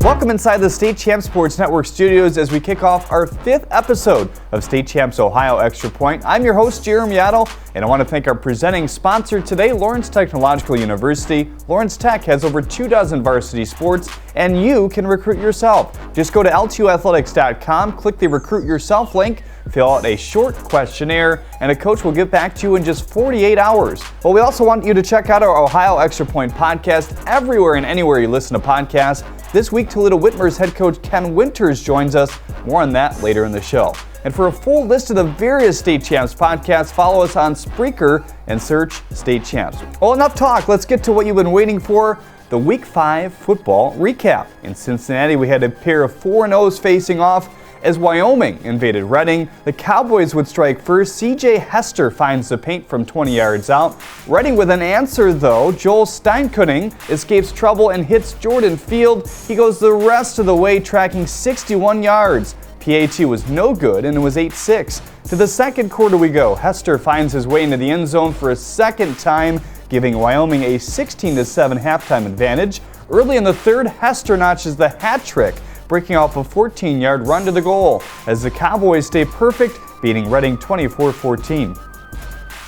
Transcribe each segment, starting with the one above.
Welcome inside the State Champs Sports Network studios as we kick off our 5th episode of State Champs Ohio Extra Point. I'm your host, Jeremy Otto, and I want to thank our presenting sponsor today, Lawrence Technological University. Lawrence Tech has over 24 varsity sports, and you can recruit yourself. Just go to LTUathletics.com, click the Recruit Yourself link, fill out a short questionnaire, and a coach will get back to you in just 48 hours. Well, we also want you to check out our Ohio Extra Point podcast everywhere and anywhere you listen to podcasts. This week, Toledo Whitmer's head coach Ken Winters joins us. More on that later in the show. And for a full list of the various State Champs podcasts, follow us on Spreaker and search State Champs. Well, enough talk. Let's get to what you've been waiting for, the Week 5 football recap. In Cincinnati, we had a pair of 4-0s facing off. As Wyoming invaded Reading, the Cowboys would strike first. C.J. Hester finds the paint from 20 yards out. Reading with an answer, though. Joel Steinkuning escapes trouble and hits Jordan Field. He goes the rest of the way, tracking 61 yards. PAT was no good, and it was 8-6. To the second quarter we go. Hester finds his way into the end zone for a second time, giving Wyoming a 16-7 halftime advantage. Early in the third, Hester notches the hat trick, breaking off a 14-yard run to the goal as the Cowboys stay perfect, beating Reading 24-14.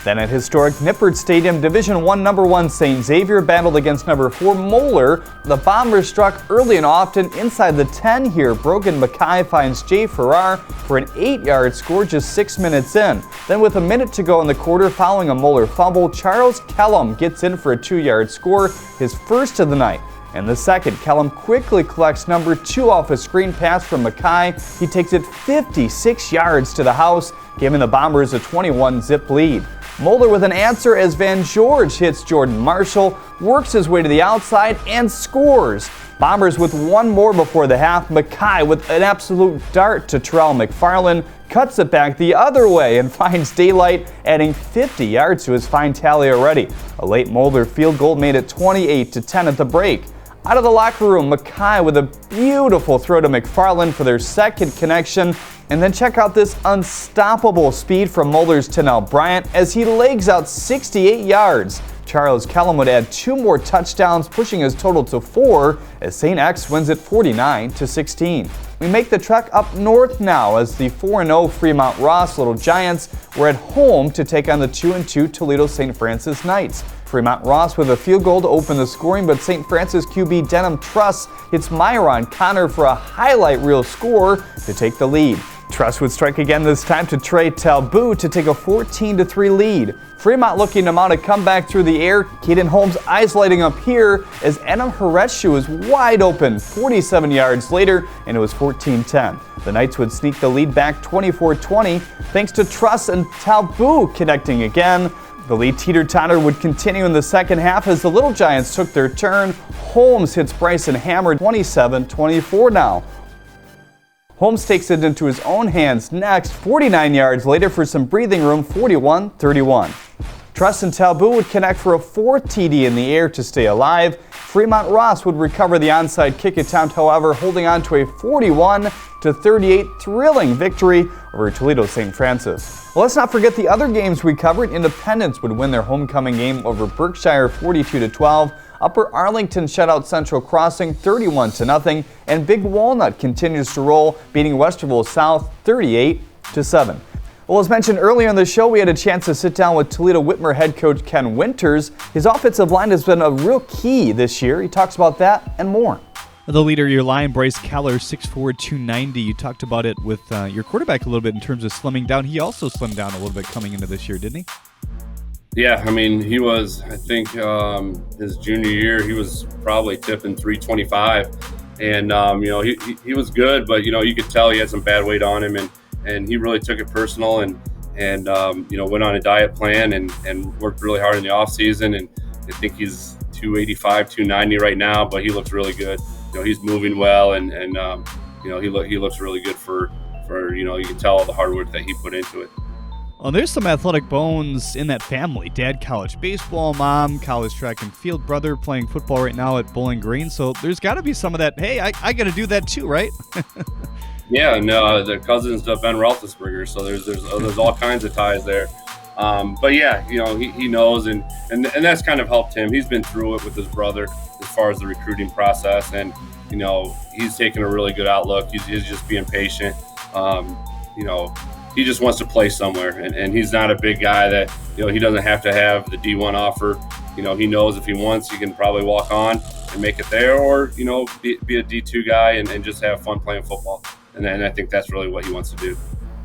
Then at historic Nippert Stadium, Division I number 1 St. Xavier battled against number 4 Moeller. The Bombers struck early and often inside the 10 here. Brogan Mackay finds Jay Farrar for an 8-yard score just 6 minutes in. Then with a minute to go in the quarter following a Moeller fumble, Charles Kellum gets in for a 2-yard score, his first of the night. And the second, Kellum quickly collects number 2 off a screen pass from Mackay. He takes it 56 yards to the house, giving the Bombers a 21-zip lead. Moeller with an answer as Van George hits Jordan Marshall, works his way to the outside, and scores. Bombers with one more before the half. Mackay with an absolute dart to Terrell McFarland, cuts it back the other way and finds daylight, adding 50 yards to his fine tally already. A late Moeller field goal made it 28-10 at the break. Out of the locker room, Mackay with a beautiful throw to McFarland for their second connection. And then check out this unstoppable speed from Moeller's Tennell Bryant as he legs out 68 yards. Charles Kellum would add 2 more touchdowns, pushing his total to 4 as St. X wins it 49-16. We make the trek up north now as the 4-0 Fremont Ross Little Giants were at home to take on the 2-2 Toledo St. Francis Knights. Fremont Ross with a field goal to open the scoring, but St. Francis QB Denham Truss hits Myron Connor for a highlight reel score to take the lead. Truss would strike again, this time to Trey Talbot to take a 14-3 lead. Fremont looking to mount a comeback through the air. Keaton Holmes' eyes lighting up here as Enam Horeshu is wide open 47 yards later, and it was 14-10. The Knights would sneak the lead back 24-20 thanks to Truss and Talbot connecting again. The lead teeter-totter would continue in the second half as the Little Giants took their turn. Holmes hits Bryson Hammer 27-24 now. Holmes takes it into his own hands next, 49 yards later for some breathing room, 41-31. Truss and Talbot would connect for a 4th TD in the air to stay alive. Fremont Ross would recover the onside kick attempt, however, holding on to a 41-38 thrilling victory over Toledo St. Francis. Well, let's not forget the other games we covered. Independence would win their homecoming game over Berkshire 42-12. Upper Arlington shut out Central Crossing 31-0, and Big Walnut continues to roll, beating Westerville South 38-7. Well, as mentioned earlier in the show, we had a chance to sit down with Toledo Whitmer head coach Ken Winters. His offensive line has been a real key this year. He talks about that and more. The leader of your line, Bryce Keller, 6'4", 290. You talked about it with your quarterback a little bit in terms of slimming down. He also slimmed down a little bit coming into this year, didn't he? Yeah, I mean, he was, I think, his junior year, he was probably tipping 325. And, he was good, but, you could tell he had some bad weight on him. And he really took it personal and went on a diet plan and worked really hard in the offseason. And I think he's 285, 290 right now, but he looks really good. He's moving well and he looks really good for you can tell all the hard work that he put into it. Well, there's some athletic bones in that family. Dad, college baseball, mom, college track and field, brother playing football right now at Bowling Green. So there's got to be some of that, hey, I got to do that too, right? Yeah, and the cousins of Ben Roethlisberger, so there's all kinds of ties there. But yeah, he knows, and that's kind of helped him. He's been through it with his brother as far as the recruiting process, and he's taken a really good outlook. He's just being patient. He just wants to play somewhere, and he's not a big guy that he doesn't have to have the D1 offer. He knows if he wants, he can probably walk on and make it there, or be a D2 guy and just have fun playing football. And I think that's really what he wants to do.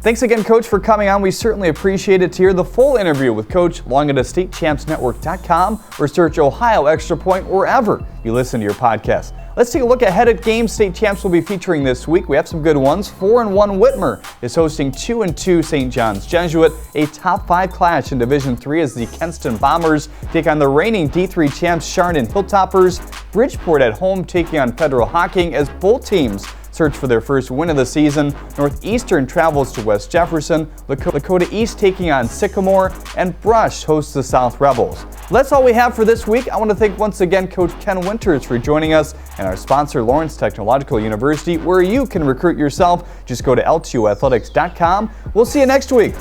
Thanks again, Coach, for coming on. We certainly appreciate it. To hear the full interview with Coach, log into statechampsnetwork.com or search Ohio Extra Point wherever you listen to your podcast. Let's take a look ahead at games State Champs will be featuring this week. We have some good ones. 4-1 Whitmer is hosting 2-2 St. John's Jesuit, a top 5 clash in Division III as the Kenston Bombers take on the reigning D3 champs Chardon Hilltoppers. Bridgeport at home taking on Federal Hocking as both teams search for their first win of the season. Northeastern travels to West Jefferson, Lakota East taking on Sycamore, and Brush hosts the South Rebels. That's all we have for this week. I want to thank once again Coach Ken Winters for joining us and our sponsor Lawrence Technological University, where you can recruit yourself. Just go to LTUathletics.com. We'll see you next week.